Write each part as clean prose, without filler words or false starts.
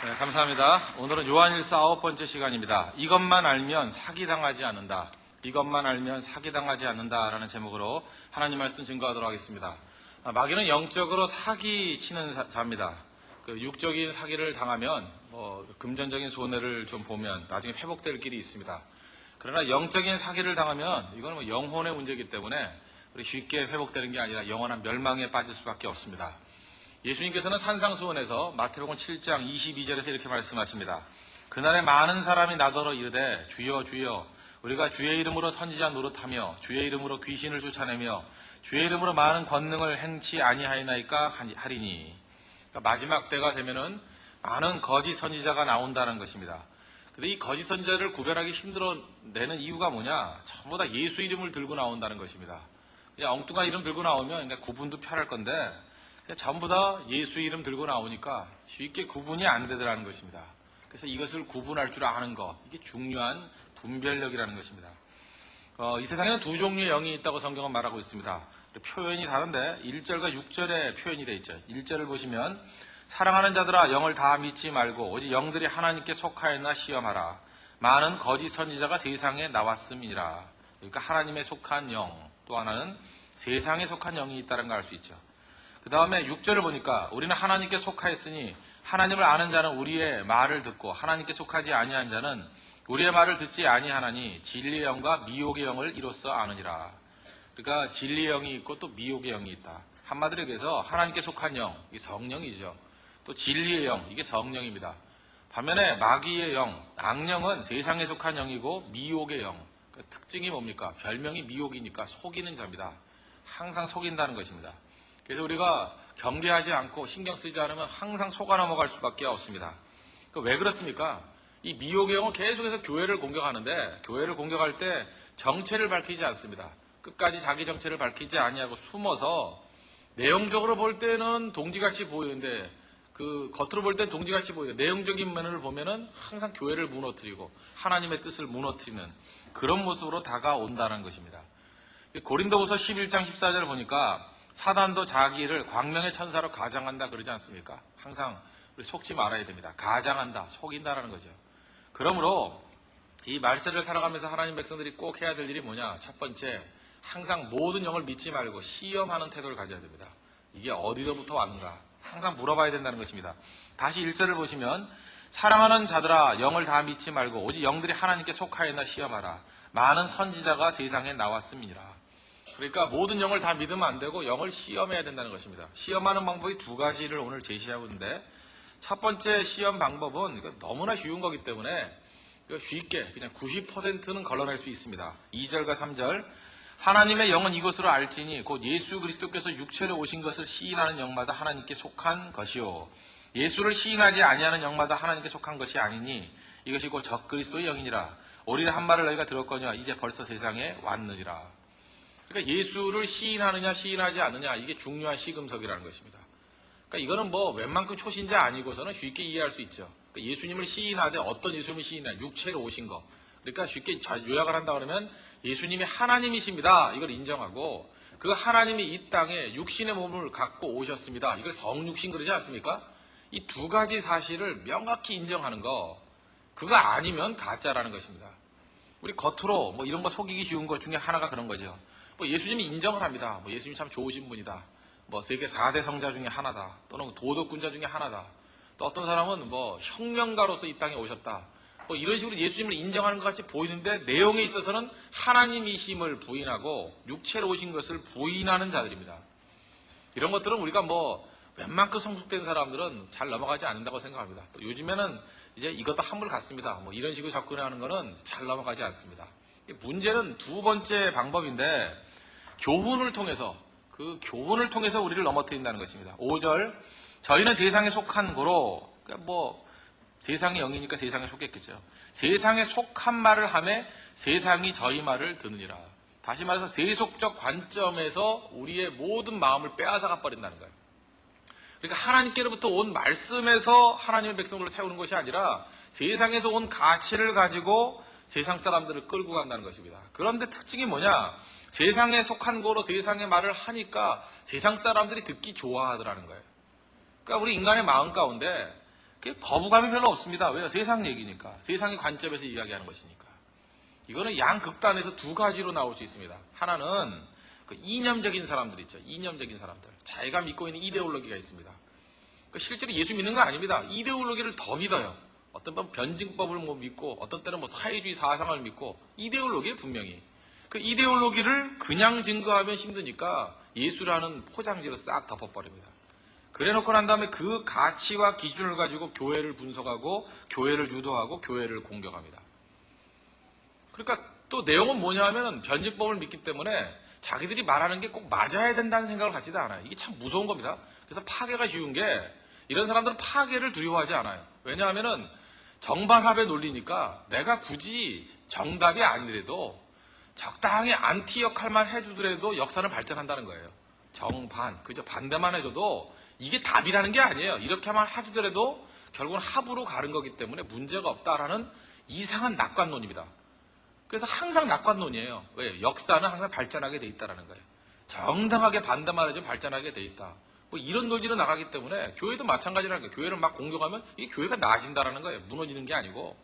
네, 감사합니다. 오늘은 요한일서 9번째 시간입니다. 이것만 알면 사기당하지 않는다. 이것만 알면 사기당하지 않는다라는 제목으로 하나님 말씀 증거하도록 하겠습니다. 마귀는 영적으로 사기치는 자입니다. 그 육적인 사기를 당하면 금전적인 손해를 좀 보면 나중에 회복될 길이 있습니다. 그러나 영적인 사기를 당하면 이건 영혼의 문제이기 때문에 우리 쉽게 회복되는 게 아니라 영원한 멸망에 빠질 수밖에 없습니다. 예수님께서는 산상수훈에서 마태복음 7장 22절에서 이렇게 말씀하십니다. 그날에 많은 사람이 나더러 이르되 주여 주여 우리가 주의 이름으로 선지자 노릇하며 주의 이름으로 귀신을 쫓아내며 주의 이름으로 많은 권능을 행치 아니하이나이까 하리니. 그러니까 마지막 때가 되면은 많은 거짓 선지자가 나온다는 것입니다. 근데 이 거짓 선지자를 구별하기 힘들어내는 이유가 뭐냐? 전부 다 예수 이름을 들고 나온다는 것입니다. 그냥 엉뚱한 이름 들고 나오면 그러니까 구분도 편할 건데 전부 다 예수 이름 들고 나오니까 쉽게 구분이 안 되더라는 것입니다. 그래서 이것을 구분할 줄 아는 것, 이게 중요한 분별력이라는 것입니다. 이 세상에는 두 종류의 영이 있다고 성경은 말하고 있습니다. 표현이 다른데 1절과 6절에 표현이 되어 있죠. 1절을 보시면 사랑하는 자들아 영을 다 믿지 말고 오직 영들이 하나님께 속하였나 시험하라. 많은 거짓 선지자가 세상에 나왔음이니라. 그러니까 하나님에 속한 영, 또 하나는 세상에 속한 영이 있다는 걸 알 수 있죠. 그 다음에 6절을 보니까 우리는 하나님께 속하였으니 하나님을 아는 자는 우리의 말을 듣고 하나님께 속하지 아니한 자는 우리의 말을 듣지 아니하나니 진리의 영과 미혹의 영을 이로써 아느니라. 그러니까 진리의 영이 있고 또 미혹의 영이 있다. 한마디로 얘기해서 하나님께 속한 영, 이게 성령이죠. 또 진리의 영, 이게 성령입니다. 반면에 마귀의 영, 악령은 세상에 속한 영이고 미혹의 영. 그러니까 특징이 뭡니까? 별명이 미혹이니까 속이는 자입니다. 항상 속인다는 것입니다. 그래서 우리가 경계하지 않고 신경 쓰지 않으면 항상 속아 넘어갈 수밖에 없습니다. 왜 그렇습니까? 이 미혹의 영은 계속해서 교회를 공격하는데 교회를 공격할 때 정체를 밝히지 않습니다. 끝까지 자기 정체를 밝히지 아니하고 숨어서 내용적으로 볼 때는 동지같이 보이는데 겉으로 볼 때는 동지같이 보이는데 내용적인 면을 보면은 항상 교회를 무너뜨리고 하나님의 뜻을 무너뜨리는 그런 모습으로 다가온다는 것입니다. 고린도후서 11장 14절을 보니까 사단도 자기를 광명의 천사로 가장한다 그러지 않습니까? 항상 우리 속지 말아야 됩니다. 가장한다, 속인다라는 거죠. 그러므로 이 말세를 살아가면서 하나님 백성들이 꼭 해야 될 일이 뭐냐? 첫 번째, 항상 모든 영을 믿지 말고 시험하는 태도를 가져야 됩니다. 이게 어디로부터 왔는가? 항상 물어봐야 된다는 것입니다. 다시 1절을 보시면 사랑하는 자들아 영을 다 믿지 말고 오직 영들이 하나님께 속하였나 시험하라. 많은 선지자가 세상에 나왔음이니라. 그러니까 모든 영을 다 믿으면 안 되고 영을 시험해야 된다는 것입니다. 시험하는 방법이 두 가지를 오늘 제시하고 있는데 첫 번째 시험 방법은 너무나 쉬운 거기 때문에 쉽게 그냥 90%는 걸러낼 수 있습니다. 2절과 3절 하나님의 영은 이것으로 알지니 곧 예수 그리스도께서 육체로 오신 것을 시인하는 영마다 하나님께 속한 것이요 예수를 시인하지 아니하는 영마다 하나님께 속한 것이 아니니 이것이 곧 적그리스도의 영이니라. 오리라 한 말을 너희가 들었거니와 이제 벌써 세상에 왔느니라. 그러니까 예수를 시인하느냐 시인하지 않느냐 이게 중요한 시금석이라는 것입니다. 그러니까 이거는 웬만큼 초신자 아니고서는 쉽게 이해할 수 있죠. 그러니까 예수님을 시인하되 어떤 예수님을 시인하냐 육체로 오신 거. 그러니까 쉽게 요약을 한다 그러면 예수님이 하나님이십니다. 이걸 인정하고 그 하나님이 이 땅에 육신의 몸을 갖고 오셨습니다. 이걸 성육신 그러지 않습니까? 이 두 가지 사실을 명확히 인정하는 거 그거 아니면 가짜라는 것입니다. 우리 겉으로 이런 거 속이기 쉬운 것 중에 하나가 그런 거죠. 예수님이 인정을 합니다. 예수님이 참 좋으신 분이다. 세계 4대 성자 중에 하나다. 또는 도덕군자 중에 하나다. 또 어떤 사람은 혁명가로서 이 땅에 오셨다. 이런 식으로 예수님을 인정하는 것 같이 보이는데 내용에 있어서는 하나님이심을 부인하고 육체로 오신 것을 부인하는 자들입니다. 이런 것들은 우리가 웬만큼 성숙된 사람들은 잘 넘어가지 않는다고 생각합니다. 또 요즘에는 이제 이것도 한물 같습니다. 이런 식으로 접근하는 거는 잘 넘어가지 않습니다. 문제는 두 번째 방법인데 교훈을 통해서 우리를 넘어뜨린다는 것입니다. 5절 저희는 세상에 속한 고로 세상의 영이니까 세상에 속했겠죠. 세상에 속한 말을 하며 세상이 저희 말을 듣느니라. 다시 말해서 세속적 관점에서 우리의 모든 마음을 빼앗아가 버린다는 거예요. 그러니까 하나님께로부터 온 말씀에서 하나님의 백성들을 세우는 것이 아니라 세상에서 온 가치를 가지고 세상 사람들을 끌고 간다는 것입니다. 그런데 특징이 뭐냐? 세상에 속한 거로 세상의 말을 하니까 세상 사람들이 듣기 좋아하더라는 거예요. 그러니까 우리 인간의 마음 가운데 그게 거부감이 별로 없습니다. 왜요? 세상 얘기니까. 세상의 관점에서 이야기하는 것이니까. 이거는 양극단에서 두 가지로 나올 수 있습니다. 하나는 그 이념적인 사람들 있죠. 이념적인 사람들. 자기가 믿고 있는 이데올로기가 있습니다. 실제로 예수 믿는 거 아닙니다. 이데올로기를 더 믿어요. 어떤 때는 변증법을 믿고, 어떤 때는 사회주의 사상을 믿고, 이데올로기에 분명히. 그 이데올로기를 그냥 증거하면 힘드니까 예수라는 포장지로 싹 덮어버립니다. 그래 놓고 난 다음에 그 가치와 기준을 가지고 교회를 분석하고, 교회를 유도하고, 교회를 공격합니다. 그러니까 또 내용은 뭐냐 하면 변증법을 믿기 때문에 자기들이 말하는 게 꼭 맞아야 된다는 생각을 갖지도 않아요. 이게 참 무서운 겁니다. 그래서 파괴가 쉬운 게 이런 사람들은 파괴를 두려워하지 않아요. 왜냐하면은 정반합의 논리니까 내가 굳이 정답이 아니더라도 적당히 안티 역할만 해주더라도 역사는 발전한다는 거예요. 정반, 그저 반대만 해줘도 이게 답이라는 게 아니에요. 이렇게만 해주더라도 결국은 합으로 가는 거기 때문에 문제가 없다라는 이상한 낙관론입니다. 그래서 항상 낙관론이에요. 왜? 역사는 항상 발전하게 돼 있다는 거예요. 정당하게 반대만 해주면 발전하게 돼 있다. 이런 논리로 나가기 때문에 교회도 마찬가지라는 거예요. 교회를 막 공격하면 이 교회가 나아진다는 거예요. 무너지는 게 아니고.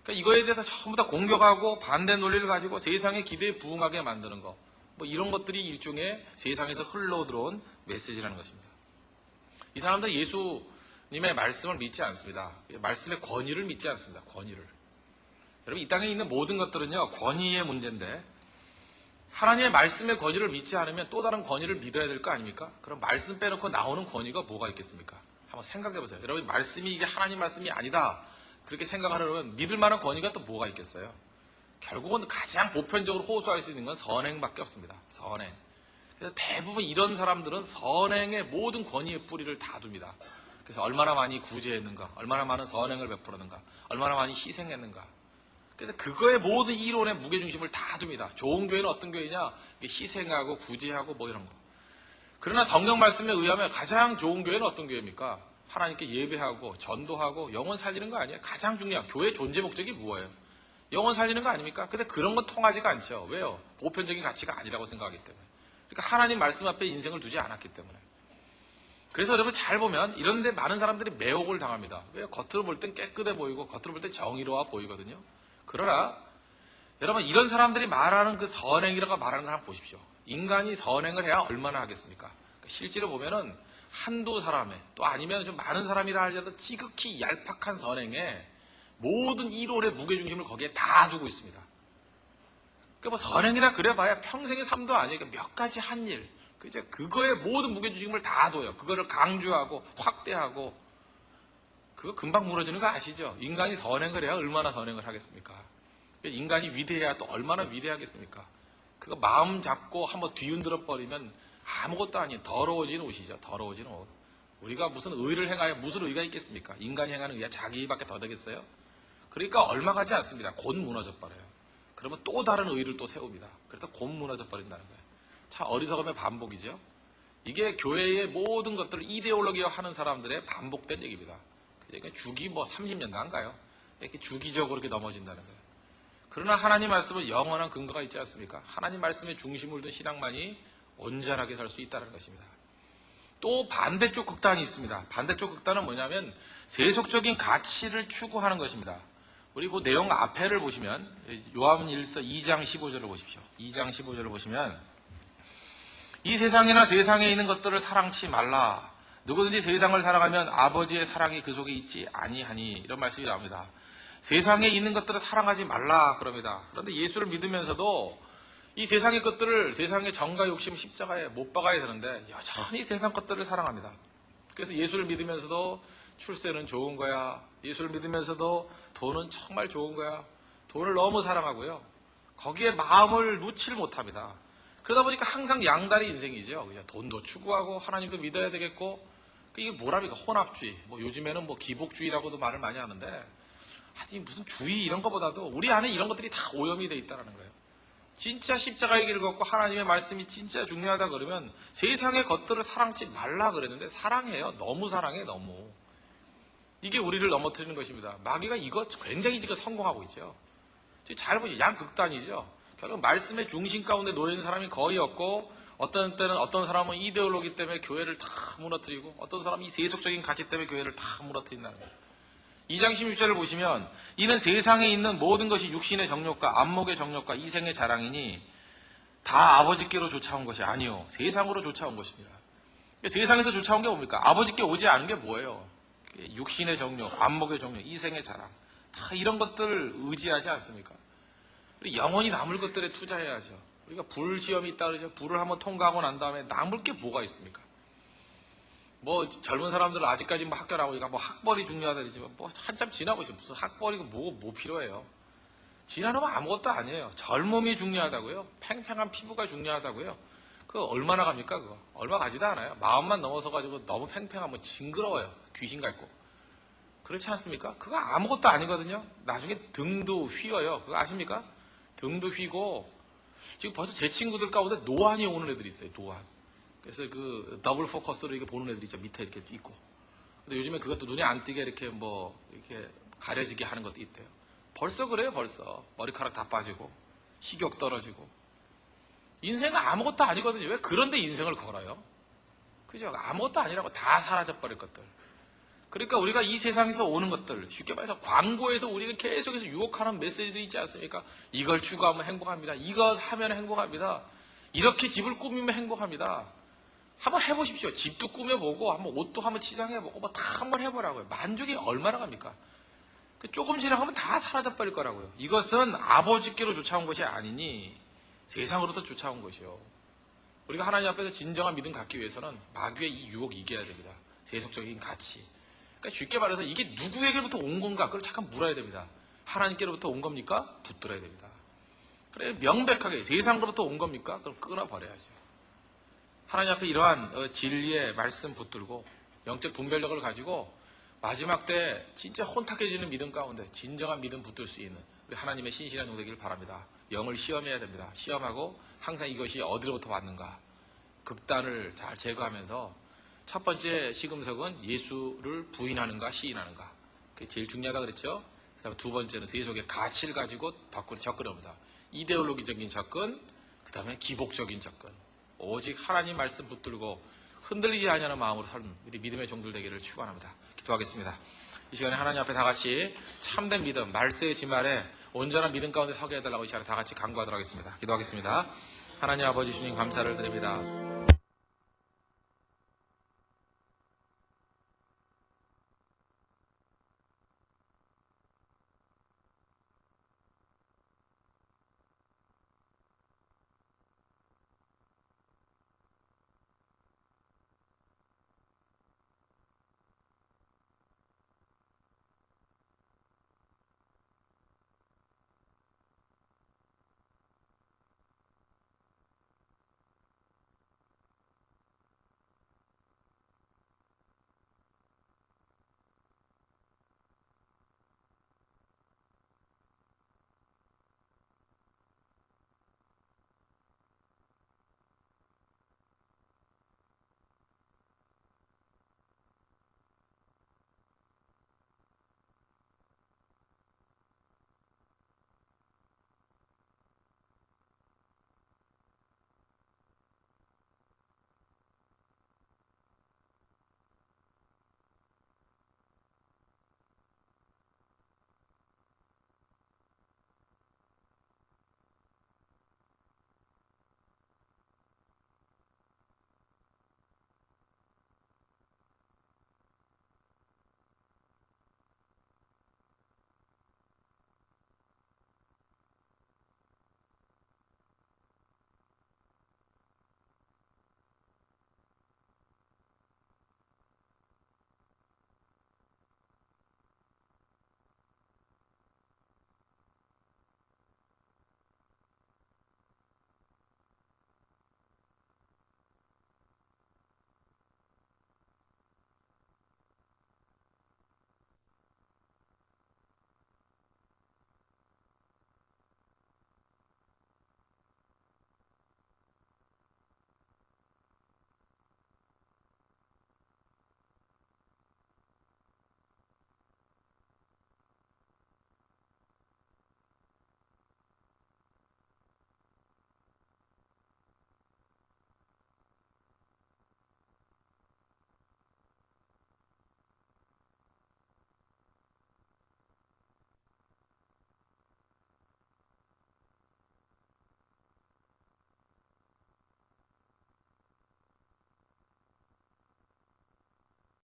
그러니까 이거에 대해서 전부 다 공격하고 반대 논리를 가지고 세상의 기대에 부응하게 만드는 거. 이런 것들이 일종의 세상에서 흘러들어온 메시지라는 것입니다. 이 사람들은 예수님의 말씀을 믿지 않습니다. 말씀의 권위를 믿지 않습니다. 권위를. 여러분, 이 땅에 있는 모든 것들은요, 권위의 문제인데, 하나님의 말씀의 권위를 믿지 않으면 또 다른 권위를 믿어야 될 거 아닙니까? 그럼 말씀 빼놓고 나오는 권위가 뭐가 있겠습니까? 한번 생각해 보세요. 여러분, 말씀이 이게 하나님 말씀이 아니다. 그렇게 생각하려면 믿을 만한 권위가 또 뭐가 있겠어요? 결국은 가장 보편적으로 호소할 수 있는 건 선행밖에 없습니다. 선행. 그래서 대부분 이런 사람들은 선행의 모든 권위의 뿌리를 다 둡니다. 그래서 얼마나 많이 구제했는가, 얼마나 많은 선행을 베풀었는가, 얼마나 많이 희생했는가. 그래서 그거의 모든 이론의 무게중심을 다 둡니다. 좋은 교회는 어떤 교회냐? 희생하고 구제하고 이런 거. 그러나 성경 말씀에 의하면 가장 좋은 교회는 어떤 교회입니까? 하나님께 예배하고 전도하고 영혼 살리는 거 아니에요? 가장 중요한 교회의 존재 목적이 뭐예요? 영혼 살리는 거 아닙니까? 근데 그런 건 통하지가 않죠. 왜요? 보편적인 가치가 아니라고 생각하기 때문에. 그러니까 하나님 말씀 앞에 인생을 두지 않았기 때문에. 그래서 여러분 잘 보면 이런 데 많은 사람들이 매혹을 당합니다. 왜요? 겉으로 볼 땐 깨끗해 보이고 겉으로 볼 땐 정의로워 보이거든요. 그러나 여러분 이런 사람들이 말하는 그 선행이라고 말하는 거 한번 보십시오. 인간이 선행을 해야 얼마나 하겠습니까? 실제로 보면은 한두 사람의 또 아니면 좀 많은 사람이라 하더라도 지극히 얄팍한 선행에 모든 이론의 무게중심을 거기에 다 두고 있습니다. 그러니까 선행이라 그래봐야 평생의 삶도 아니에요. 그러니까 몇 가지 한 일, 그거에 모든 무게중심을 다 둬요. 그거를 강조하고 확대하고 그거 금방 무너지는 거 아시죠? 인간이 선행을 해야 얼마나 선행을 하겠습니까? 인간이 위대해야 또 얼마나 위대하겠습니까? 그거 마음 잡고 한번 뒤흔들어 버리면 아무것도 아닌 더러워진 옷이죠. 더러워진 옷. 우리가 무슨 의를 행하여 무슨 의가 있겠습니까? 인간이 행하는 의야 자기 의밖에 더 되겠어요? 그러니까 얼마 가지 않습니다. 곧 무너져 버려요. 그러면 또 다른 의를 또 세웁니다. 그래서 곧 무너져 버린다는 거예요. 참 어리석음의 반복이죠. 이게 교회의 모든 것들을 이데올로기화 하는 사람들의 반복된 얘기입니다. 그러니까 주기 30년 난가요? 이렇게 주기적으로 이렇게 넘어진다는 거예요. 그러나 하나님 말씀은 영원한 근거가 있지 않습니까? 하나님 말씀의 중심을 둔 신앙만이 온전하게 살 수 있다는 것입니다. 또 반대쪽 극단이 있습니다. 반대쪽 극단은 뭐냐면 세속적인 가치를 추구하는 것입니다. 우리 그 내용 앞에를 보시면 요한일서 2장 15절을 보십시오. 2장 15절을 보시면 이 세상이나 세상에 있는 것들을 사랑치 말라. 누구든지 세상을 사랑하면 아버지의 사랑이 그 속에 있지 아니하니 이런 말씀이 나옵니다. 세상에 있는 것들을 사랑하지 말라 그럽니다. 그런데 예수를 믿으면서도 이 세상의 것들을 세상의 정과 욕심 십자가에 못 박아야 되는데 여전히 세상 것들을 사랑합니다. 그래서 예수를 믿으면서도 출세는 좋은 거야. 예수를 믿으면서도 돈은 정말 좋은 거야. 돈을 너무 사랑하고요. 거기에 마음을 놓지를 못합니다. 그러다 보니까 항상 양다리 인생이죠. 그냥 돈도 추구하고 하나님도 믿어야 되겠고 이게 뭐랍니까? 혼합주의. 요즘에는 기복주의라고도 말을 많이 하는데 하여튼 무슨 주의 이런 것보다도 우리 안에 이런 것들이 다 오염이 돼 있다는 거예요. 진짜 십자가의 길을 걷고 하나님의 말씀이 진짜 중요하다 그러면 세상의 것들을 사랑치 말라 그랬는데 사랑해요. 너무 사랑해 너무. 이게 우리를 넘어뜨리는 것입니다. 마귀가 이거 굉장히 지금 성공하고 있죠. 지금 잘 보시죠. 양극단이죠. 결국 말씀의 중심 가운데 놓여 있는 사람이 거의 없고 어떤 때는 어떤 사람은 이데올로기 때문에 교회를 다 무너뜨리고 어떤 사람은 이 세속적인 가치 때문에 교회를 다 무너뜨린다는 거예요. 2장 16절을 보시면 이는 세상에 있는 모든 것이 육신의 정욕과 안목의 정욕과 이생의 자랑이니 다 아버지께로 쫓아온 것이 아니요 세상으로 쫓아온 것입니다. 세상에서 쫓아온 게 뭡니까? 아버지께 오지 않은 게 뭐예요? 육신의 정욕, 안목의 정욕, 이생의 자랑 다 이런 것들을 의지하지 않습니까? 우리 영원히 남을 것들에 투자해야죠. 우리가 불시험이 있다 그러죠. 불을 한번 통과하고 난 다음에 남을 게 뭐가 있습니까? 뭐 젊은 사람들은 아직까지 뭐 학교 나오니까 뭐 학벌이 중요하다 그러지만 뭐 한참 지나고 있죠. 무슨 학벌이고 뭐 필요해요? 지나면 아무것도 아니에요. 젊음이 중요하다고요. 팽팽한 피부가 중요하다고요. 그거 얼마나 갑니까? 그거 얼마 가지도 않아요. 마음만 넘어서 가지고 너무 팽팽하면 징그러워요. 귀신 같고. 그렇지 않습니까? 그거 아무것도 아니거든요. 나중에 등도 휘어요. 그거 아십니까? 등도 휘고 지금 벌써 제 친구들 가운데 노안이 오는 애들이 있어요. 노안. 그래서 그 더블 포커스로 이렇게 보는 애들이 있죠. 밑에 이렇게 있고. 근데 요즘에 그것도 눈에 안 띄게 이렇게 뭐 이렇게 가려지게 하는 것도 있대요. 벌써 그래요. 벌써 머리카락 다 빠지고 식욕 떨어지고. 인생은 아무것도 아니거든요. 왜 그런데 인생을 걸어요? 그죠? 아무것도 아니라고 다 사라져버릴 것들. 그러니까 우리가 이 세상에서 오는 것들, 쉽게 말해서 광고에서 우리가 계속해서 유혹하는 메시지도 있지 않습니까? 이걸 추구하면 행복합니다. 이거 하면 행복합니다. 이렇게 집을 꾸미면 행복합니다. 한번 해보십시오. 집도 꾸며보고, 한번 옷도 한번 치장해보고, 뭐 다 한번 해보라고요. 만족이 얼마나 갑니까? 조금 지나가면 다 사라져버릴 거라고요. 이것은 아버지께로 쫓아온 것이 아니니 세상으로부터 쫓아온 것이요. 우리가 하나님 앞에서 진정한 믿음 갖기 위해서는 마귀의 이 유혹 이겨야 됩니다. 세속적인 가치. 그러니까 쉽게 말해서 이게 누구에게로부터 온 건가? 그걸 잠깐 물어야 됩니다. 하나님께로부터 온 겁니까? 붙들어야 됩니다. 그래 명백하게 세상으로부터 온 겁니까? 그럼 끊어버려야죠. 하나님 앞에 이러한 진리의 말씀 붙들고 영적 분별력을 가지고 마지막 때 진짜 혼탁해지는 믿음 가운데 진정한 믿음 붙들 수 있는 우리 하나님의 신실한 종 되기를 바랍니다. 영을 시험해야 됩니다. 시험하고 항상 이것이 어디로부터 왔는가 극단을 잘 제거하면서 첫 번째 시금석은 예수를 부인하는가 시인하는가. 그게 제일 중요하다 그랬죠. 그다음에 두 번째는 세속의 가치를 가지고 접근합니다. 이데올로기적인 접근, 그다음에 기복적인 접근. 오직 하나님 말씀 붙들고 흔들리지 않냐는 마음으로 사는 우리 믿음의 종들 되기를 축원합니다. 기도하겠습니다. 이 시간에 하나님 앞에 다 같이 참된 믿음, 말세의 지말에 온전한 믿음 가운데 서게 해달라고 이 시간에 다 같이 간구하도록 하겠습니다. 기도하겠습니다. 하나님 아버지 주님 감사를 드립니다.